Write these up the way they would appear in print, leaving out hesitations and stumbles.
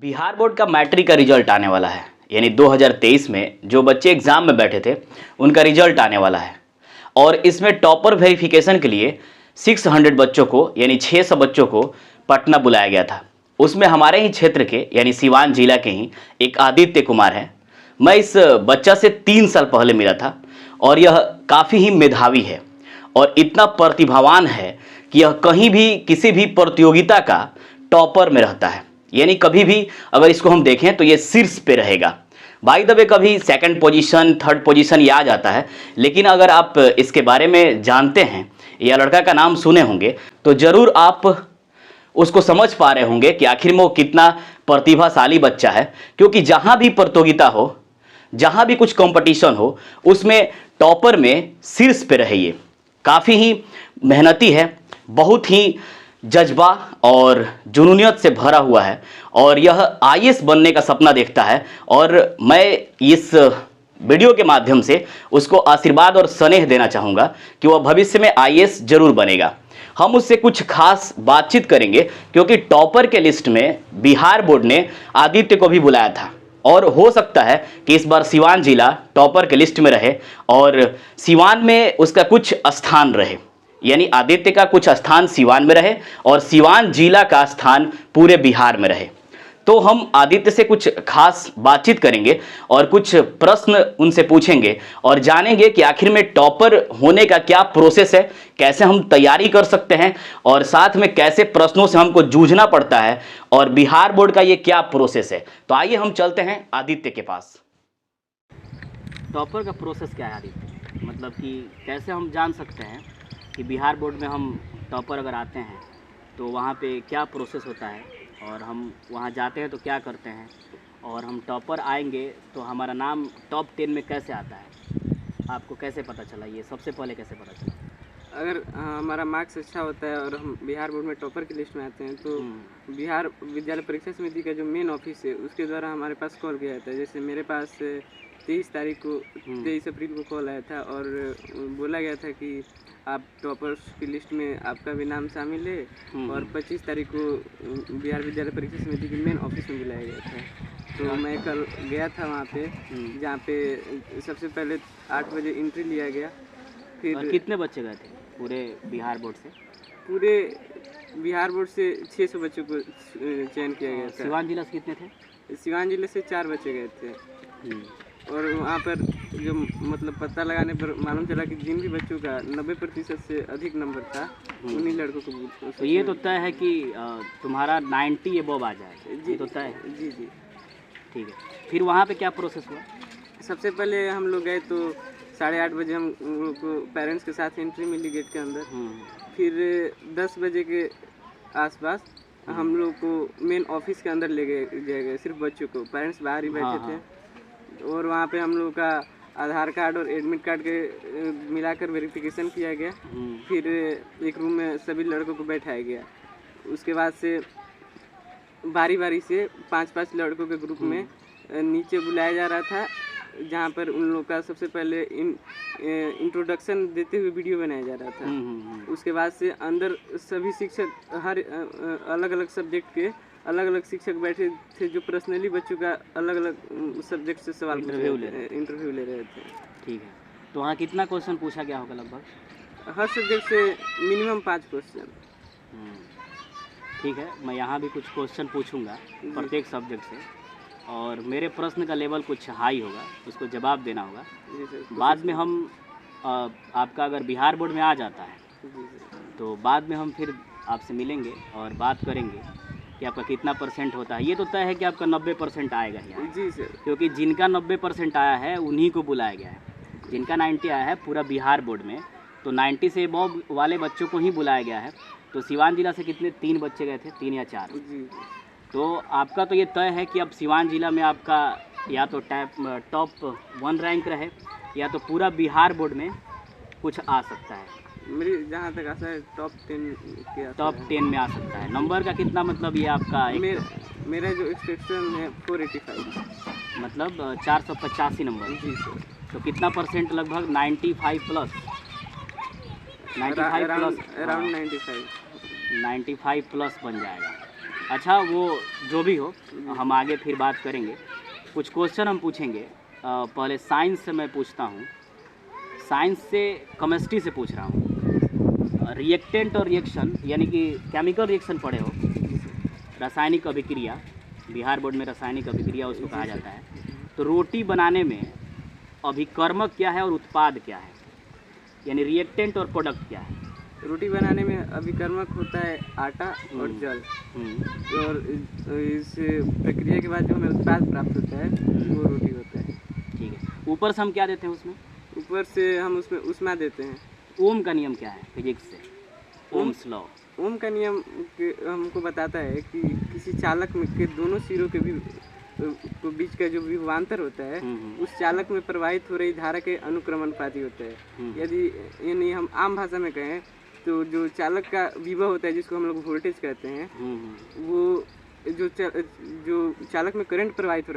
Bihar board का matric का result आने वाला है। यानी 2023 में जो बच्चे एग्जाम में बैठे थे उनका रिजल्ट आने वाला है और इसमें टॉपर वेरिफिकेशन के लिए 600 बच्चों को यानी 600 बच्चों को पटना बुलाया गया था। उसमें हमारे ही क्षेत्र के यानी सिवान जिला के ही एक आदित्य कुमार है। मैं इस बच्चा से 3 साल पहले मिला था और यह काफ़ी ही मेधावी है और इतना प्रतिभावान है कि यह कहीं भी किसी भी प्रतियोगिता का टॉपर में रहता है। यानी कभी भी अगर इसको हम देखें तो ये शीर्ष पे रहेगा। बाय द वे कभी सेकंड पोजीशन, थर्ड पोजीशन ये आ जाता है, लेकिन अगर आप इसके बारे में जानते हैं या लड़का का नाम सुने होंगे तो ज़रूर आप उसको समझ पा रहे होंगे कि आखिर में वो कितना प्रतिभाशाली बच्चा है। क्योंकि जहाँ भी प्रतियोगिता हो, जहाँ भी कुछ कंपटीशन हो, उसमें टॉपर में शीर्ष पे रहे। ये काफ़ी ही मेहनती है, बहुत ही जज्बा और जुनूनियत से भरा हुआ है और यह आईएएस बनने का सपना देखता है। और मैं इस वीडियो के माध्यम से उसको आशीर्वाद और स्नेह देना चाहूँगा कि वह भविष्य में आईएएस जरूर बनेगा। हम उससे कुछ खास बातचीत करेंगे क्योंकि टॉपर के लिस्ट में बिहार बोर्ड ने आदित्य को भी बुलाया था और हो सकता है कि इस बार सिवान जिला टॉपर के लिस्ट में रहे और सिवान में उसका कुछ स्थान रहे। यानी आदित्य का कुछ स्थान सिवान में रहे और सिवान जिला का स्थान पूरे बिहार में रहे। तो हम आदित्य से कुछ खास बातचीत करेंगे और कुछ प्रश्न उनसे पूछेंगे और जानेंगे कि आखिर में टॉपर होने का क्या प्रोसेस है, कैसे हम तैयारी कर सकते हैं और साथ में कैसे प्रश्नों से हमको जूझना पड़ता है और बिहार बोर्ड का ये क्या प्रोसेस है। तो आइए हम चलते हैं आदित्य के पास। टॉपर का प्रोसेस क्या है आदित्य, मतलब कि कैसे हम जान सकते हैं कि बिहार बोर्ड में हम टॉपर अगर आते हैं तो वहाँ पे क्या प्रोसेस होता है और हम वहाँ जाते हैं तो क्या करते हैं और हम टॉपर आएंगे तो हमारा नाम टॉप 10 में कैसे आता है, आपको कैसे पता चला? ये सबसे पहले कैसे पता चला? अगर हमारा मार्क्स अच्छा होता है और हम बिहार बोर्ड में टॉपर की लिस्ट में आते हैं तो बिहार विद्यालय परीक्षा समिति का जो मेन ऑफिस है उसके द्वारा हमारे पास कॉल गया था। जैसे मेरे पास 23 अप्रैल को कॉल आया था और बोला गया था कि आप टॉपर्स की लिस्ट में आपका भी नाम शामिल है और 25 तारीख को बिहार विद्यालय परीक्षा समिति के मेन ऑफिस में बुलाया गया था। तो मैं कल गया था वहाँ पे, जहाँ पे सबसे पहले 8 बजे एंट्री लिया गया। फिर और कितने बच्चे गए थे पूरे बिहार बोर्ड से? पूरे बिहार बोर्ड से 600 बच्चों को चयन किया गया था। सिवान जिला से कितने थे? सिवान जिले से 4 बच्चे गए थे और वहाँ पर जो मतलब पता लगाने पर मालूम चला कि जिन भी बच्चों का 90% से अधिक नंबर था उन्हीं लड़कों को। तो ये तो तय है कि तुम्हारा 90 अबव आ जाए? जी तो तय है। जी जी ठीक है। फिर वहाँ पे क्या प्रोसेस हुआ? सबसे पहले हम लोग गए तो 8:30 बजे हम लोग को पेरेंट्स के साथ एंट्री मिली गेट के अंदर। फिर 10 बजे के आसपास हम लोग को मेन ऑफिस के अंदर ले गए सिर्फ बच्चों को, पेरेंट्स बाहर ही बैठे थे। और वहाँ पे हम लोग का आधार कार्ड और एडमिट कार्ड के मिलाकर वेरिफिकेशन किया गया। फिर एक रूम में सभी लड़कों को बैठाया गया। उसके बाद से बारी बारी से 5-5 लड़कों के ग्रुप में नीचे बुलाया जा रहा था, जहाँ पर उन लोग का सबसे पहले इंट्रोडक्शन देते हुए वीडियो बनाया जा रहा था। उसके बाद से अंदर सभी शिक्षक हर अलग अलग सब्जेक्ट के अलग अलग शिक्षक बैठे थे जो पर्सनली बच्चों का अलग अलग सब्जेक्ट से सवाल इंटरव्यू ले रहे थे। ठीक है। तो वहाँ कितना क्वेश्चन पूछा गया होगा लगभग? हर सब्जेक्ट से मिनिमम 5 क्वेश्चन। ठीक है, मैं यहाँ भी कुछ क्वेश्चन पूछूंगा प्रत्येक सब्जेक्ट से और मेरे प्रश्न का लेवल कुछ हाई होगा, उसको जवाब देना होगा। बाद में हम आपका अगर बिहार बोर्ड में आ जाता है तो बाद में हम फिर आपसे मिलेंगे और बात करेंगे कि आपका कितना % होता है। ये तो तय है कि आपका 90% आएगा यहाँ। जी सर। क्योंकि जिनका 90% आया है उन्हीं को बुलाया गया है। जिनका 90 आया है पूरा बिहार बोर्ड में, तो 90 से अबव वाले बच्चों को ही बुलाया गया है। तो सिवान जिला से कितने 3 बच्चे गए थे, 3 या 4? जी। तो आपका तो ये तय है कि अब सिवान जिला में आपका या तो टॉप 1 रैंक रहे या तो पूरा बिहार बोर्ड में कुछ आ सकता है। मेरी जहाँ तक आशा है टॉप 10 में आ सकता है। नंबर का कितना मतलब ये आपका मेरा जो एक्सपेक्टेशन है 485, मतलब 485 नंबर। जी सर। तो कितना % लगभग? 95 प्लस? 95 प्लस, अराउंड 95 95 प्लस बन जाएगा। अच्छा, वो जो भी हो, हम आगे फिर बात करेंगे। कुछ क्वेश्चन हम पूछेंगे। पहले साइंस से मैं पूछता हूँ, साइंस से केमिस्ट्री से पूछ रहा हूँ। रिएक्टेंट और रिएक्शन यानी कि केमिकल रिएक्शन पढ़े हो, रासायनिक अभिक्रिया, बिहार बोर्ड में रासायनिक अभिक्रिया उसको कहा जाता है। तो रोटी बनाने में अभिकर्मक क्या है और उत्पाद क्या है, यानी रिएक्टेंट और प्रोडक्ट क्या है? रोटी बनाने में अभिकर्मक होता है आटा और जल, और इस प्रक्रिया के बाद जो हमें उत्पाद प्राप्त होता है वो रोटी होता है। ठीक है। ऊपर से हम क्या देते हैं उसमें? ऊपर से हम उसमें उष्मा देते हैं। ओम का नियम क्या है फिजिक्स से? Ohm's law. ओम का नियम हमको बताता है कि किसी चालक में के दोनों सिरों के बीच का जो विभवांतर होता है उस चालक में प्रवाहित हो रही धारा के अनुक्रमणपाती होता है। यदि यानी हम आम भाषा में कहें तो जो चालक का विभव होता है, जिसको हम लोग वोल्टेज कहते हैं, वो जो चालक में करंट प्रवाहित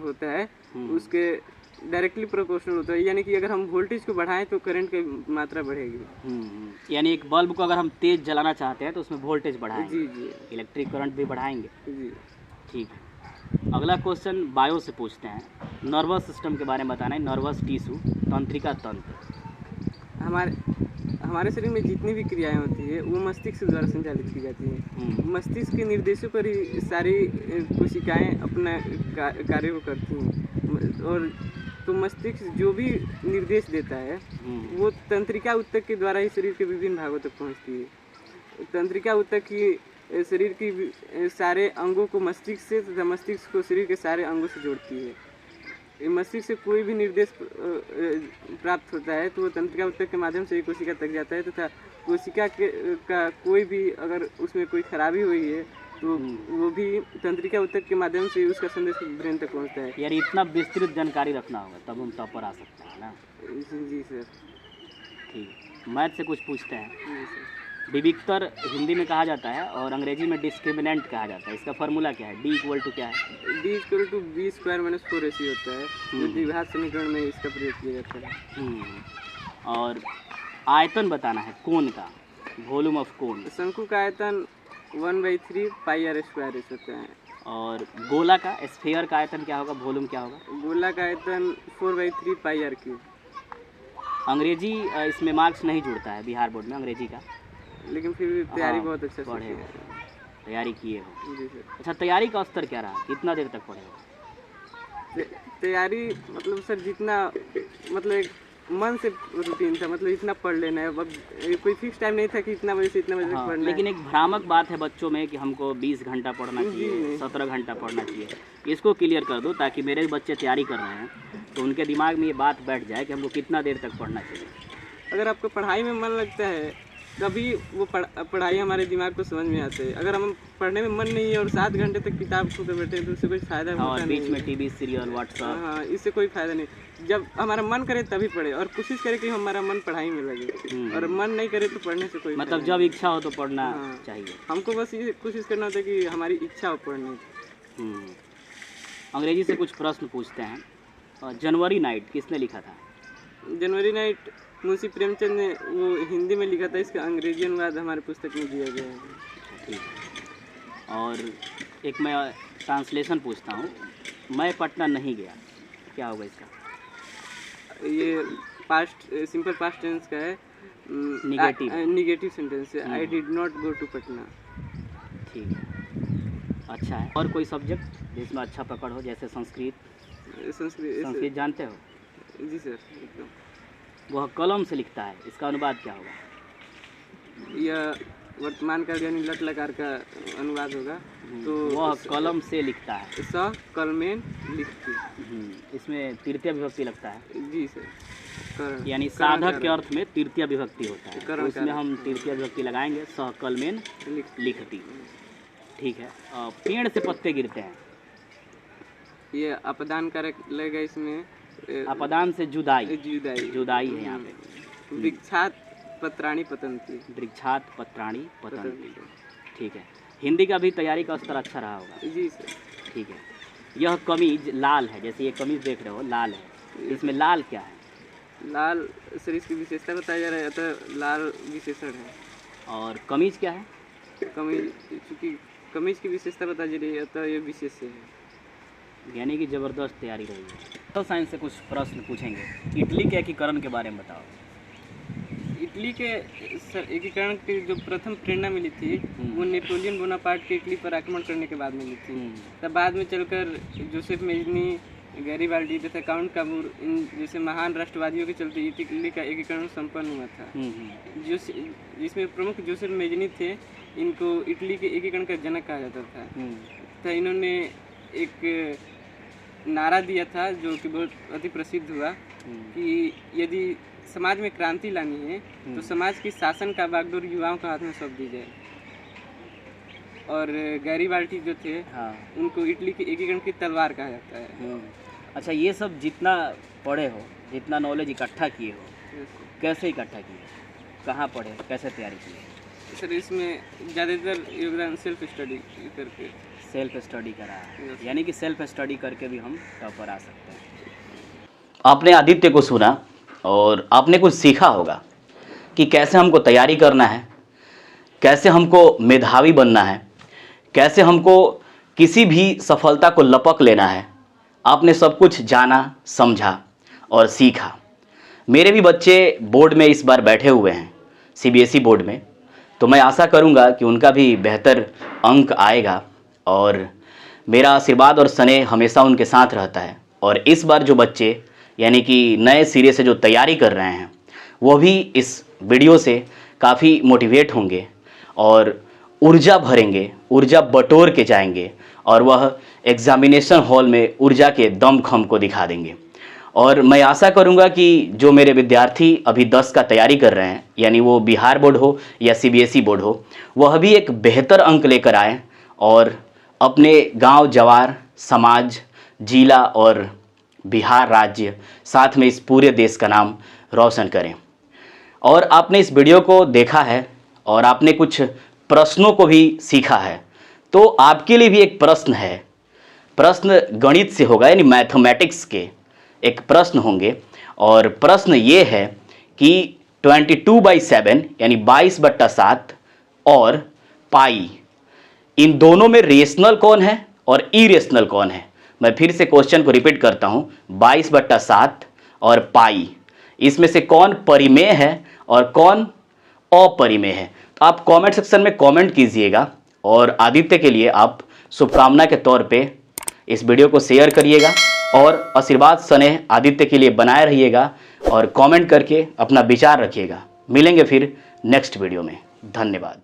होता है उसके डायरेक्टली प्रोपोर्शनल होता है। यानी कि अगर हम वोल्टेज को बढ़ाएं तो करंट की मात्रा बढ़ेगी। यानी एक बल्ब को अगर हम तेज जलाना चाहते हैं तो उसमें वोल्टेज बढ़ाएंगे। जी जी, इलेक्ट्रिक करंट भी बढ़ाएंगे। जी ठीक है। अगला क्वेश्चन बायो से पूछते हैं। नर्वस सिस्टम के बारे में बताना है। नर्वस टिश्यू, तंत्रिका तंत्र। हमारे शरीर में जितनी भी क्रियाएं होती है वो मस्तिष्क द्वारा संचालित की जाती हैं। मस्तिष्क के निर्देशों पर ही सारी कोशिकाएं अपना कार्य को करती हैं। और तो मस्तिष्क जो भी निर्देश देता है वो तंत्रिका ऊतक के द्वारा ही शरीर के विभिन्न भागों तक पहुंचती है। तंत्रिका ऊतक ही शरीर की सारे अंगों को मस्तिष्क से तथा मस्तिष्क को शरीर के सारे अंगों से जोड़ती है। मस्तिष्क से कोई भी निर्देश प्राप्त होता है तो वो तंत्रिका ऊतक के माध्यम से ही कोशिका तक जाता है, तथा कोशिका का कोई भी अगर उसमें कोई खराबी हुई है तो वो भी तंत्रिका ऊतक के माध्यम से उसका संदेश ब्रेन तक पहुंचता है। यार इतना विस्तृत जानकारी रखना होगा तब हम टॉपर आ सकते हैं ना। जी सर। ठीक। मैथ से कुछ पूछते हैं। जी सर। विविक्तर हिंदी में कहा जाता है और अंग्रेजी में डिस्क्रिमिनेंट कहा जाता है। इसका फार्मूला क्या है? D = क्या है? D = B² - 4AC होता है, जो द्विघात समीकरण में इसका प्रयोग किया जाता है। और आयतन बताना है कोन का, वॉल्यूम ऑफ कोन। शंकु का आयतन 1/3 πr² होता है। और गोला का, स्फीयर का आयतन क्या होगा, वॉल्यूम क्या होगा? गोला का आयतन 4/3 πr³। अंग्रेजी इसमें मार्क्स नहीं जुड़ता है बिहार बोर्ड में अंग्रेजी का, लेकिन फिर भी तैयारी बहुत अच्छा से पढ़े हो, तैयारी किए हो। जी सर। अच्छा, तैयारी का स्तर क्या रहा? कितना देर तक पढ़े हो? तैयारी मतलब सर जितना मतलब एक मन से रूटीन था, मतलब इतना पढ़ लेना है। अब कोई फिक्स टाइम नहीं था कि इतना बजे से इतना बजे तक पढ़ना है। लेकिन एक भ्रामक बात है बच्चों में कि हमको 20 घंटा पढ़ना चाहिए, 17 घंटा पढ़ना चाहिए। इसको क्लियर कर दो ताकि मेरे बच्चे तैयारी कर रहे हैं तो उनके दिमाग में ये बात बैठ जाए कि हमको कितना देर तक पढ़ना चाहिए। अगर आपको पढ़ाई में मन लगता है तभी वो पढ़ाई हमारे दिमाग को समझ में आते है। अगर हम पढ़ने में मन नहीं है और 7 घंटे तक किताब खोलकर बैठे तो उससे कोई फायदा होता नहीं। बीच में टीवी सीरियल व्हाट्सएप, हाँ, इससे कोई फायदा नहीं। जब हमारा मन करे तभी पढ़े और कोशिश करे कि हमारा मन पढ़ाई में लगे, और मन नहीं करे तो पढ़ने से कोई मतलब जब इच्छा हो तो पढ़ना चाहिए। हमको बस ये कोशिश करना होता है कि हमारी इच्छा हो पढ़ने की। अंग्रेजी से कुछ प्रश्न पूछते हैं। जनवरी नाइट किसने लिखा था? जनवरी नाइट मुंशी प्रेमचंद ने वो हिंदी में लिखा था। इसका अंग्रेजी अनुवाद हमारे पुस्तक में दिया गया है। ठीक है। और एक मैं ट्रांसलेशन पूछता हूँ। मैं पटना नहीं गया, क्या होगा इसका? ये पास्ट सिंपल पास्ट टेंस का है, निगेटिव सेंटेंस है। I did not go to Patna. ठीक है, अच्छा है। और कोई सब्जेक्ट जिसमें अच्छा पकड़ हो, जैसे संस्कृत जानते हो? जी सर, एकदम। वह कलम से लिखता है, इसका अनुवाद क्या होगा? यह वर्तमान काल यानी लट लकार का अनुवाद होगा। तो वह कलम से लिखता है, स कलमेन लिखती। इसमें तृतीय विभक्ति लगता है। जी सर। यानी साधक के अर्थ में तृतीय विभक्ति होता है, तो इसमें हम तृतीय विभक्ति लगाएंगे, सह कलमेन लिखती। ठीक है। पेड़ से पत्ते गिरते हैं, ये अपदान कारक लगेगा इसमें। अपदान से जुदाई है यहाँ पे। वृक्षात पत्राणी पतंती। वृक्षात पत्राणी पतंती। ठीक है। हिंदी का भी तैयारी का स्तर अच्छा रहा होगा। जी सर। ठीक है। यह कमीज लाल है, जैसे ये कमीज देख रहे हो लाल है, इसमें लाल क्या है? लाल सर इसकी विशेषता बताया जा रहा है, तो लाल विशेषण है। और कमीज क्या है? कमीज चूँकि कमीज की विशेषता बता रही है तो ये विशेष है। यानी कि ज़बरदस्त तैयारी रही है। तो साइंस से कुछ प्रश्न पूछेंगे। इटली के एकीकरण के बारे में बताओ। इटली के एकीकरण की जो प्रथम प्रेरणा मिली थी वो नेपोलियन बोनापार्ट के इटली पर आक्रमण करने के बाद मिली थी। तब बाद में चलकर जोसेफ मेजनी, गैरीबाल्डी तथा काउंट काबूर इन जैसे महान राष्ट्रवादियों के चलते इटली का एकीकरण संपन्न हुआ था। जिसमें प्रमुख जोसेफ मेजनी थे, इनको इटली के एकीकरण का जनक कहा जाता था। तो इन्होंने एक नारा दिया था जो कि बहुत अति प्रसिद्ध हुआ कि यदि समाज में क्रांति लानी है तो समाज की शासन का बागडोर युवाओं के हाथ में सौंप दी जाए। और गैरीबाल्डी जो थे उनको इटली के एकीकरण की तलवार कहा जाता है। अच्छा, ये सब जितना पढ़े हो, जितना नॉलेज इकट्ठा किए हो, कैसे इकट्ठा किए, कहाँ पढ़े, कैसे तैयारी की? सर इसमें ज़्यादातर योगदान सेल्फ स्टडी करके। सेल्फ स्टडी करा है, यानी कि सेल्फ स्टडी करके भी हम टॉपर आ सकते हैं। आपने आदित्य को सुना और आपने कुछ सीखा होगा कि कैसे हमको तैयारी करना है, कैसे हमको मेधावी बनना है, कैसे हमको किसी भी सफलता को लपक लेना है। आपने सब कुछ जाना, समझा और सीखा। मेरे भी बच्चे बोर्ड में इस बार बैठे हुए हैं, सीबीएसई बोर्ड में, तो मैं आशा करूंगा कि उनका भी बेहतर अंक आएगा और मेरा आशीर्वाद और स्नेह हमेशा उनके साथ रहता है। और इस बार जो बच्चे यानी कि नए सिरे से जो तैयारी कर रहे हैं वो भी इस वीडियो से काफ़ी मोटिवेट होंगे और ऊर्जा भरेंगे, ऊर्जा बटोर के जाएंगे और वह एग्जामिनेशन हॉल में ऊर्जा के दमखम को दिखा देंगे। और मैं आशा करूंगा कि जो मेरे विद्यार्थी अभी 10 का तैयारी कर रहे हैं, यानी वो बिहार बोर्ड हो या सीबीएसई बोर्ड हो, वह भी एक बेहतर अंक लेकर आए और अपने गांव, जवार, समाज, जिला और बिहार राज्य, साथ में इस पूरे देश का नाम रोशन करें। और आपने इस वीडियो को देखा है और आपने कुछ प्रश्नों को भी सीखा है, तो आपके लिए भी एक प्रश्न है। प्रश्न गणित से होगा, यानी मैथमेटिक्स के एक प्रश्न होंगे और प्रश्न ये है कि 22/7 यानी 22/7 और पाई, इन दोनों में रेशनल कौन है और इरेशनल कौन है? मैं फिर से क्वेश्चन को रिपीट करता हूँ, 22/7 और पाई, इसमें से कौन परिमेय है और कौन अपरिमेय है? तो आप कमेंट सेक्शन में कमेंट कीजिएगा और आदित्य के लिए आप शुभकामना के तौर पे इस वीडियो को शेयर करिएगा और आशीर्वाद स्नेह आदित्य के लिए बनाए रहिएगा और कमेंट करके अपना विचार रखिएगा। मिलेंगे फिर नेक्स्ट वीडियो में। धन्यवाद।